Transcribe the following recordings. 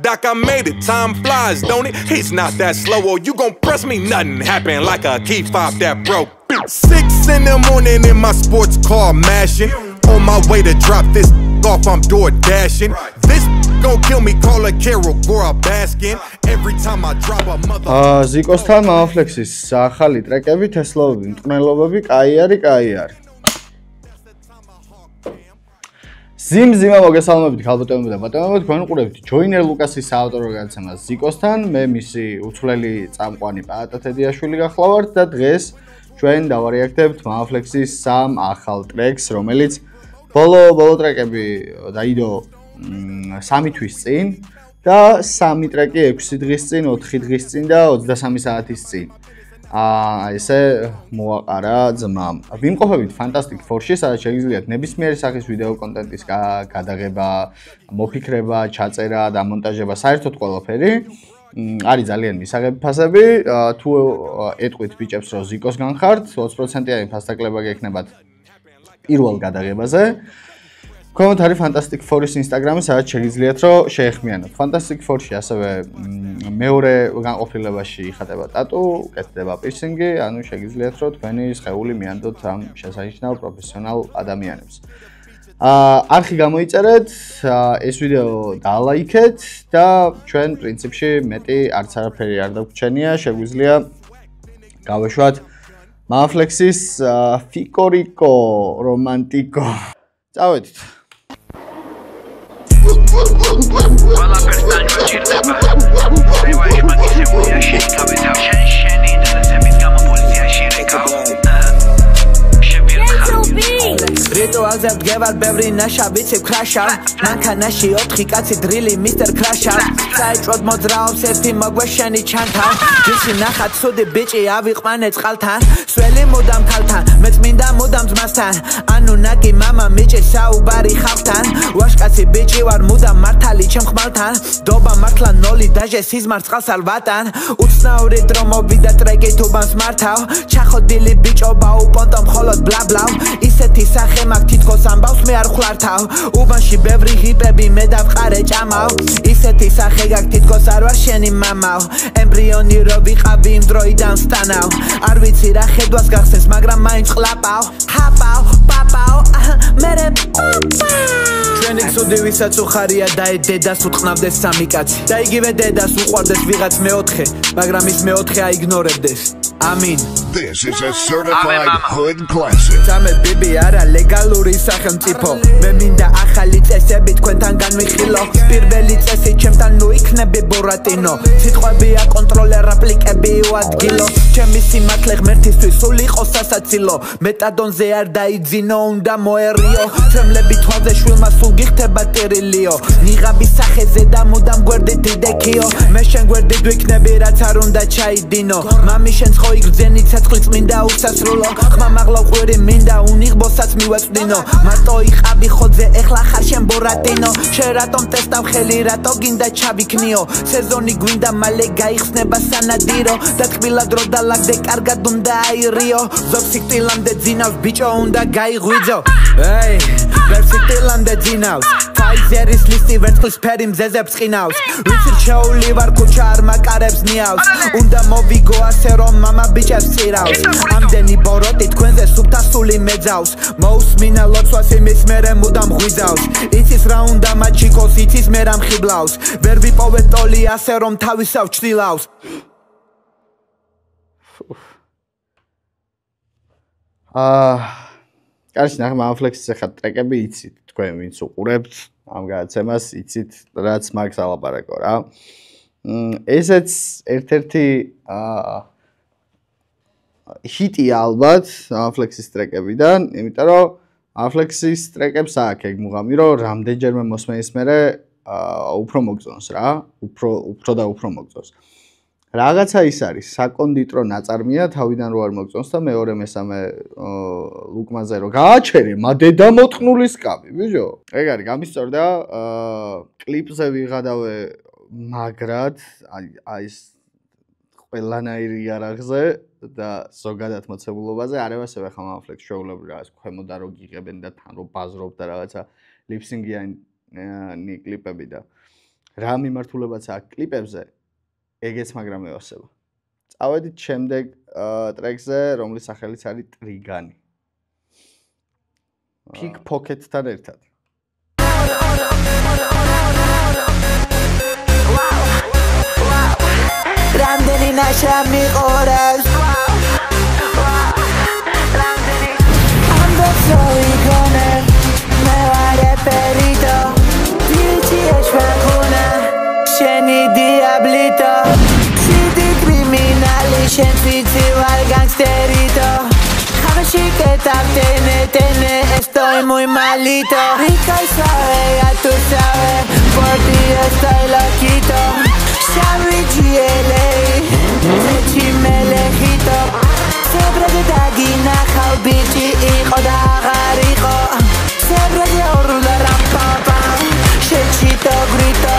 Doc, I made it. Time flies, don't it? He's not that slow. Or you gon' press me? Nothing happened like a key fob that broke. 6 in the morning in my sports car mashing. On my way to drop this off, I'm door dashing. This gon' kill me, call a Carol Gora Baskin. Every time I drop a mother. Zikostan Maflexis ახალი ტრეკები, თესლობები, მტკნელობები, კაი არის. Zimzima მოგესალმებით ქალბატონებო და ბატონებო, თქვენ უყურებთ ჯოინერ ლუკასის საავტორო გადაცემას Zikostan. მე მისი უცვლელი წამყვანი პაატა თედიაშვილი გახლავართ და დღეს ჩვენ დავარეაქტებთ Maflexis 3 ახალ ტრეკს, რომელიც ბოლო ტრეკები დაიდო 3 თვის წინ და 3 ტრეკი 6 დღის წინ, 4 დღის წინ და 23 საათის წინ. ესე მოაყარა ძმამ. ვიმყოფებით Fantastic Four-ში, სადაც შეგიძლიათ ნებისმიერი სახის ვიდეო კონტენტის გადაღება, მოფიქრება, ჩაწერა და მონტაჟება, საერთოდ ყველაფერი. არის ძალიან მისაღები ფასები. თუ ეტყვით ბიჭებს, რომ Zikos განხართ, 20%-იანი ფასდაკლება გექნებათ პირველ გადაღებაზე. Comment არის Fantastic Four-ის Instagram-ი, სადაც შეგიძლიათ რომ შეეხმიანოთ. Fantastic Four-ში ასევე მეორე განყოფილებაში იხატება ტატუ, კეთდება პირსინგი, ანუ შეგიძლიათ რომ თქვენი სხეული მიანდოთ ამ შესანიშნავ პროფესიონალ ადამიანებს. არხი გამოიწერეთ, ეს ვიდეო დალაიქეთ და ჩვენ პრინციპში მეტი არც არაფერი არ დაგვრჩენია, შეგვიძლია გავეშვათ Maflexis Ficoriko Romantico. წავედით. Ყველა პერსტანი მოჭირდება. სევაში მაგისებულია შეიკავე თავ შენი ინტერესების გამო პოლიციაში რეკავ. რიტუალზე დგევარ ბევრი ნაშა ვიცი ქრაშა მანქანაში 4 კაცი დრილი მისტერ ქრაშა საიჭროდ მოძრაობს ერთი მოგვეშენი ჩანთან ძისი ნახა ცუდი ბიჭი ავიყვანე წყალთან სველი მუდამ ქალთან მეც მინდა მუდამ ძმასთან ანუ ნაკი მამა მიჭი საუბარი ხალხთან ვაშკაცი ბიჭი ვარ მუდამ მართალი ჩემ ხმალთან დობა მართლა ნოლი დაჟე სიზმარ წყალს არ ვატან უცნაური დრო მოვიდა ტრეკი თუბანს მართავ ჩახოდილი ბიჭობა უპონტო მხოლოდ ბლაბლავ ისეთი სახე მაგ თითქოს ამბავს მე არ ხვართავ უბანში ბევრი ჰიპები მე დავყარე ჭამავ ისეთი სახე გაკ თითქოს არ ვარ შენი მამავ ემბრიონი რო ვიყავი იმ დროიდან სტანავ არ ვიცი რა ხედვას გახსენს მაგრამ მაინც ყლაპავ ჰაპავ პაპავ მერე ჩვენი ცუდი ვისაც უხარია და დედას უტყნავდეს სამი კაცი და იგივე დედას უყვარდეს ვიღაც მეოთხე მაგრამ ის მეოთხე აიგნორებდეს Amin. This is a certified hood classic. Tame bibi ara legალური სახელმწიფო. მე მინდა ახალი წესები თქვენთან განვიხილო. პირველი წესი ჩემთან ნუ იქნები ბორატინო. სიტყვები აკონტროლერ აპლიკები უადგილო. ჩემი სიმართლე ღმერთისთვის სულ იყო სასაცილო. მეტადონზე არ დაიძინო, უნდა მოერიო. თემლები თვალზე შვილმა სულ გიხდება ტერილიო. ნიღაბის სახეზე და მუდამ გვერდით დიდექიო. მე შენ გვერდით ვიქნები რაც არ უნდა ჩაიდინო. მამი შენ იგრძენი ცეცხლის მინდა უსასრულო ხმა მაღლა ყვირი მინდა უნიღბოსაც მივაწვდინო მარტო იყავი ხოძე ეხლა ხარ შენ ბორატინო შენ რატომ ტესტავ ხელი რატო გინდა ჩავიქნიო სეზონი გვინდა მალე გაიხსნება სანადირო და თბილად რო დალაგდე კარგად უნდა აირიო ზოგსიქტილამდე ძინავს ბიჭო უნდა გაიღვიძო ეი ვერსიტილამდე ძინავს ფაიზერის ლისტი ვერცხლის ფერი მზეზებს ყინავს ვიცი რჩეული ვარ ქუჩა არ მაკარებს ნიავს უნდა მოვიგო ასე რომ მამა ბიჭებს წირავს ამდენი ბოროტი თქვენზე სუბთასული მეძავს მოусმინა ლოცვას იმის მერე მუდამ ღვიძავს იცის რა უნდა მაჩიკოს იცის მე რა მხიბლავს ვერ ვიპოვე ტოლი ასე რომ თავისავ ჩtildeავს კარში ნახე Maflexis ახლა ტრეკები იცით თქვენ ვინც უყურებთ ამ გადაცემას იცით რაც მაგს ალაპარაკო რა ესეც ერთ-ერთი ჰიტი ალბათ Maflexis ტრეკებიდან, იმიტომ რომ Maflexis ტრეკებს აქვს ეგ მუღამი, რომ რამდენჯერმე მოსმენის მერე უფრო მოგწონს რა, უფრო და უფრო მოგწონს. რაღაცა ის არის, საკონდიტრო ნაწარმია, თავიდან რო არ მოგწონს და მეორე მესამე ლუკმაზე რო გააჩერე, მადედა მოთხნული სკამი, ბიჭო. ეგ არის, გამისწორდა კლიპზე ვიღადავე მაგრად, აი ეს ყველანაირი იარაღზე და ზოგადად მოცემულობაზე არ ევასებ ახლა Maflexis შეულებრივ რაღაც ქვემოდან რო გიღებენ და თან რო ბაზრობ და რაღაცა ლიფსინგიანი კლიპები და რა მიმართულებაც აქვს კლიპებზე, ეგეც მაგრამ მევასება. წავედით შემდეგ ტრეკზე, რომლის სახელიც არის ტრიგანი. Pickpocket-თან ერთად. რამდენი ნაშრომი ყურებს ამბობსოვი გონე მე ვარ ეპერიტო დიჩი ეშვენხუნა შენი დიაბლიტო სიდი კრიმინალი შენ ფიცი ვარ განგსტერიტო ხამაში კეტავ ტენე estoy muy malito rica y suave ya tú sabes por ti estoy loquito Xavi GLA Zechi melejito Sebre de dagina Khau bichi iqo da agariqo Sebre de orula rampapa Shechito grito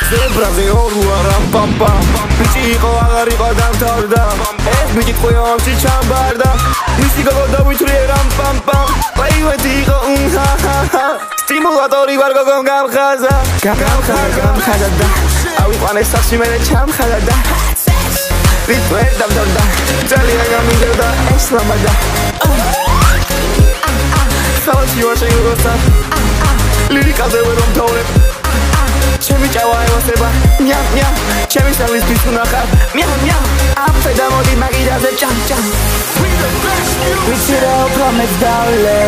Sebre de orula rampapa Bichi iqo agariqo dam torda Es bichi qoyam si chambarda Isi gogo da vitri rampampa Playueti iqo ha ha ha Stimulatori vargo con gamkhaza Gamkhaza da ავიყვანე სახში მე ჩამხადა ვითვერ დამდორდა ძალიან გამიგდა ეს ლამადა ხალხი ვარ შეგოსა ლირიკაზე ვერ მომთოვე ჩემი ჭავა ევასება ნია ჩემი სალის ფისუნახა ნია აფედა მოდი მაგიდაზე ჭამ ვიცი რა პრომეთ დავლე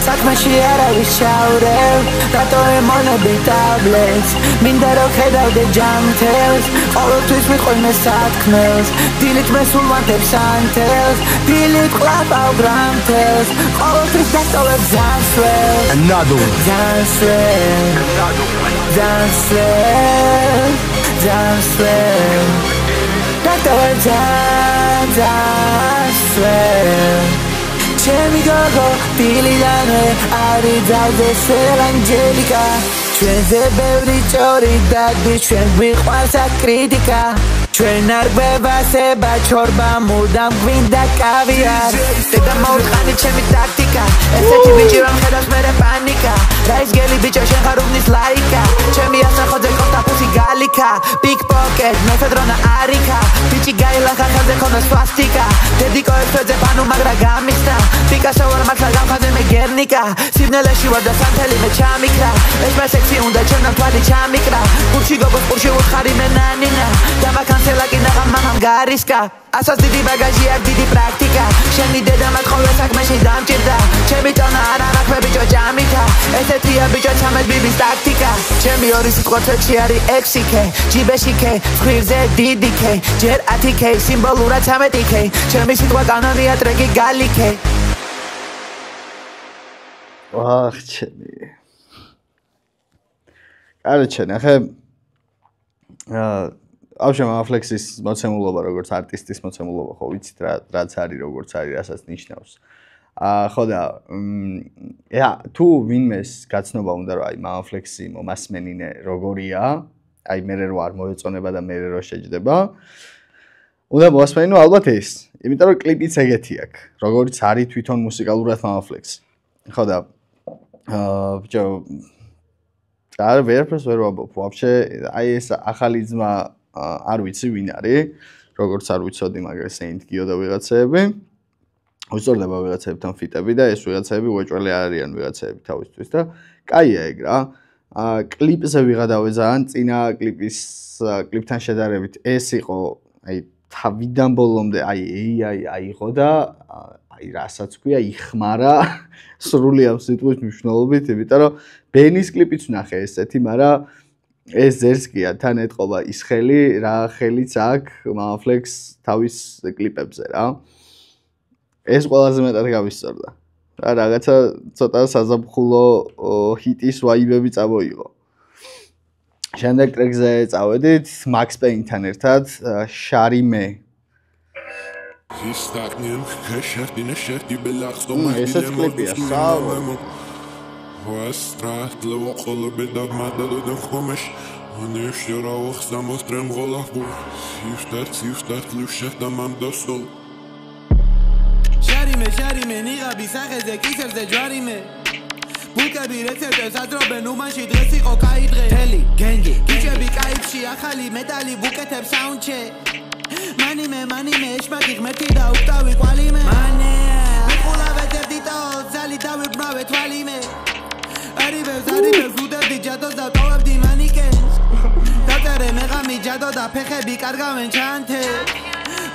საქმეში არავის ჩავრევ რატო ემონები ტაბლეტს მინდა რომ ხედავდე ჯამთელს ყოველთვის მიყვინე სათქმელს დილით მესულვანთებს ანთელს დილით ყლაპავ გრამთელს ყოველთვის დასწავლებ ზანსველ Dancewell Dr. Dancewell Chemi gogo Pililane Ari daude Ser Angelica Ჩვენ ზებევრი ჭორი დაგდი ჩვენ ვიყვარს აკრიტიკა ჩვენ არ გვევასება ჩორბა მუდამ გვინდა კავიარ დედა მოუწყანი ჩემი ტაქტიკა ესეთი ბიჭი რომ ხედავს მერე პანიკა რა ის გელი ბიჭო შენ ხარ უბნის ლაიკა ჩემი ასახოძე კოთა ფუსი გალიკა pickpocket მეთოდრონა არიქა ბიჭი გაილახა ხაზე ქონა სვასტიკა დედიკო ერთვეძე პანუ მაგრა გამისნა პიკასო ვარ მართლა გამხაზე მე გერნიკა სიბნელეში ვარ და სანთელი მე ჩამიქრა ეს მესექსი უნდა ჩემნამ თვალი ჩამიკრა გურში გოგოს ყურში უთხარი მე ნანინა და მაქანცელა კი ნაღამ მამამ გარისკა ასას დიდი ბაგაჟი აქვს დიდი პრაქტიკა შენი დედა მათ ყოველ საქმეში დამჭირდა ჩემი ტონა არ არაქვე ბიჭო ჯამითა ესეთია ბიჭო ჩამეთ ბიბის ტაქტიკა ჩემი ორი სიტყვათში არის 6k ჯიბეში k ხwirზე დიდი k ჯერ 10k სიმბოლურად 13k ჩემი სიტყვა კანონია ტრეკი გალიქე ვახ ჩემი კაროჩე ნახე ავშემ აფლექსის მოცემულობა როგორც არტისტის მოცემულობა ხო ვიცით რაც არის როგორც არის რასაც ნიშნავს ხო და თუ ვინმეს გაცნობა უნდა რომ აი მამაფლექსი მომასმენინე როგორია აი მე რო არ მოეწონება და მე რო შეჯდება უნდა მოასმენინო ალბათ ეს იმიტომ რომ კლიპიც ეგეთი აქვს როგორც არის თვითონ მუსიკალურად მამაფლექსი ხო და ბიჭო არ ვერაფერს ვერ ვამბობ ვაფშე აი ეს ახალი ძმა არ ვიცი ვინ არის როგორც არ ვიცოდი მაგრამ Saint Gio და ვიღაცეები უწორდება ვიღაცებთან ფიტები და ეს ვიღაცეები უეჭველი არიან ვიღაცეები თავისთვის და კაია ეგ რა კლიპზე ვიღადავე ძალიან წინა კლიპთან შედარებით ეს იყო აი თავიდან ბოლომდე აი აიღო და აი რასაც ქვია იხმარა სრული ამ სიტყვის მნიშვნელობით იმიტომ რომ ბენის კლიპიც ვნახე ესეთი მაგრამ ეს ზერსკია თან ეთყობა ის ხელი რა ხელიც აქვს მამაფლექს თავის კლიპებზე რა ეს ყველაზე მეტად გავისწორდა რა რაღაცა ცოტა საზაფხულო ჰიტის ვაიბები წამოიღო შემდეგ ტრეკზე წავედით Max Payne-თან ერთად შარიმე ესეც კლიპია საუბრობ وأسترحت لو قلب بدك ما دلو خمش ونيش يراوخ سامسترم غلاف بو سيفترت لوشة تمام دستو شاريمه نيغا بيساخه زكيسر زجاريمه ბუკები რეცეპტებს აძრობენ უმანში დღეს იყო კაი დღე თელი გენგი ბიჭები კაიფში ახალი მეტალი ვუკეთებ საუნდჩეკ მანიმე ეშმაკი ღმერთი და უკტავი კვალიმე მანე მიყულავე წერდიტო ზალი დავიბრმავე თვალიმე არიბევს უდევდი ჯადოს და ტოვებდი მანიკენს დაწერე მეღამი ჯადო და ფეხები კარგავენ ჩანთებს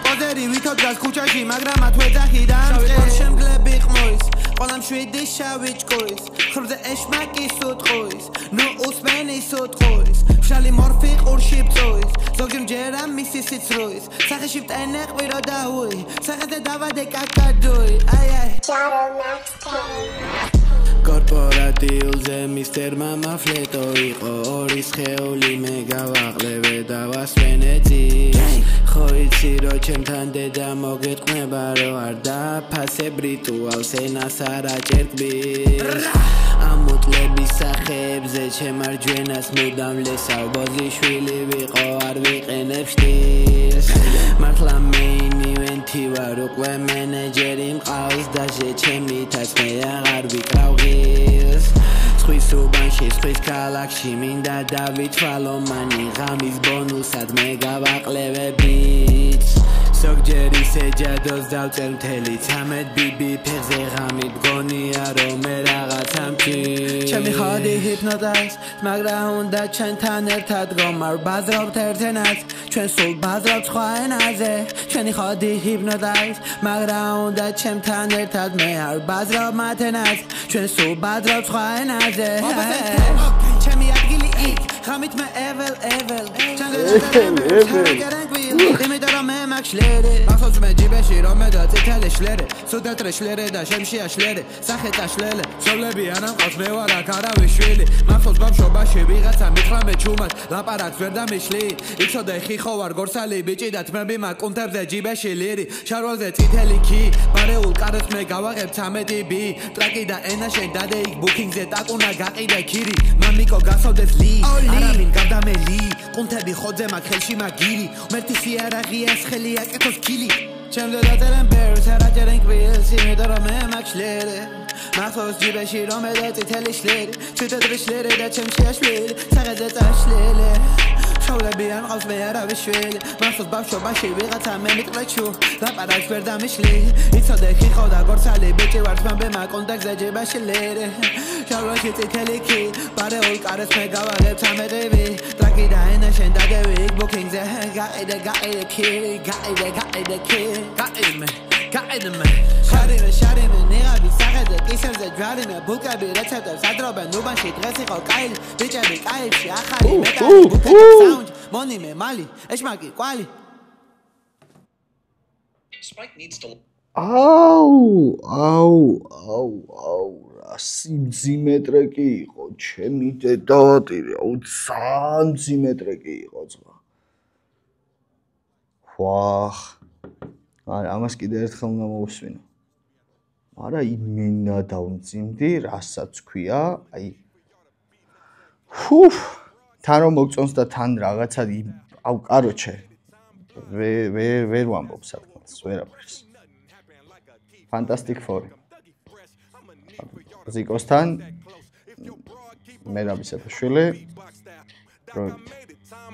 პოზერი ვითო დგას ქუჩაში მაგრამ ათვეძახი დამწყეს შემგლები ყმოის ყველამ შვიდი შავი ჭკუის ხრზე ეშმაკი სუტყუის ნუ უსმენი სუტყუის შალი მორფი ყურში ბწუის ზოგი მჯერა მისი სიცრუის სახეში ვტენე ყვირო და უი სახეზე დავადე კაკადუი აი კორპორატიულზე მისტერმა მაფლეტო იყო ორი სხეული მე გავაყლევე და ვასვენე ძის ხო იცი რო ჩემთან დედა მოგეთყვნება რო არ დაფასე ბრიტუალს ენას არ აჭერკბილს ამოტლების სახეებზე ჩემარჯვენას მუდამ ლესავ ბოზიშვილი ვიყო არ ვიყენებ შტილს მართლა მეინი ვენთი ვარ უკვე მენეჯერი მყავს და ჩემითაც მე აღარ ვიკრავ ღილს სხვის უბანში სხვის ქალაქში მინდა დავითვალო მანი ღამის ბონუსად მე გავაყლევე ბიტს ზოგჯერ ისე ჯადოს დავწერ მთელი 13 ბიბი ფეხზე ღამი მგონია რომ მე რაღაცა მჭირს ჩემი ხოდი ჰიპნოტიზ მაგრამ უნდა ჩვენთან ერთად გომარ ბაზრობთ ერთენად ჩვენ სულ ბაზრობთ სხვა ენაზე ჩვენი ხოდი ჰიპნოტიზ მაგრამ უნდა ჩემთან ერთად მე არ ბაზრობ მათენად ჩვენ სულ ბაზრობთ სხვა ენაზე ჩემი ადგილი იქ ღამით მე evel იმიტომ მე მაგშლერე ახსოვს მე ჯიბეში რომ მე და წითელი შლერე სუდატრე შლერე და შემშია შლერე სახეთა შლელე სოლები ანამყავს მე ვარ აქ არავის შვილი მახსოვს ბავშვობაში ვიღაცა მითხრა მე ჩუმად ლაპარაკს ვერ დამიშლი იცოდე ხიხო ვარ გორსალი ბიჭი და თმები მაკუნთებზე ჯიბეში ლირი შარვალზე წითელი კი ბარეულ კარებს მე გავაღებ 13 ბი ტრაკი და ენა შენ დადე იქ ბუკინგზე ტაკუნა გაყიდე ქირი მამიკო გასავდეს ლი არავინ გადამელი კუნთები ხოძე მაგ ხელში მაგირი მერტი სიარაღია ხელი აკეთოს კილი ჩემზე დაწერენ ბერს არაჯერენ კვილს იმიტომ რომ მე მაგშლერე მახსოვს ჯიბეში რომ მე და წითელი შლერი ჩუდადრი შლერი და ჩემშია შვილი საღეზე წაშლელე შავლები არ მყავს მე არავის შვილი მახსოვს ბავშვობაში ვიღაცა მე მიტყვეჩუ ლაპარაკს ვერ დამიშლი იცოდე ხიხო და გორსალი ბიჭი ვარ თმამბე მაკონტაქტზე ჯიბეში ლერე შავლაში წითელი კი ბარეულ კარეს მე გავაღებ 13 ბი ტრაკი და ენა შენ დაგევი იქ ბუკინგზე გაყიდე ქირი გაყიდე ქირი გაყიდე შარიმე ნიღაბი სახეზე კისერზე ჯვარიმე ბუკები რეცეპტებს ადრობენ უბანში დღეს იყო კაი ბიჭები კაიფში ახალი მეტალი ვუკეთებ საუნდ მონიმე მალი ეშმაკი კვალი Spike needs to აუ რა სიმძიმეტრე კი იყო ჩემი დედაატირე აუ სამძიმეტრე კი იყო ძმა ვახ არა ამას კიდე ერთხელ უნდა მოვუსვინო არა იმენა დავმძიმდი რასაც ქვია აი თან რომ მოგწონს და თან რაღაცა აუ კაროჩე ვერ ვამბობ საკმაოდ ვერაფერს Fantastic Four ზიკოსთან მე რაბისეფაშვილი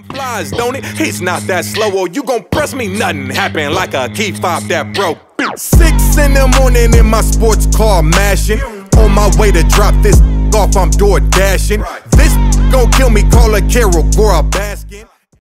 Flies, don't it? He's not that slow, or you gon' press me. Nothing happened like a key fob that broke. 6 in the morning in my sports car mashing. On my way to drop this off, I'm door dashing. This gon' kill me, call a Carol Gora Baskin.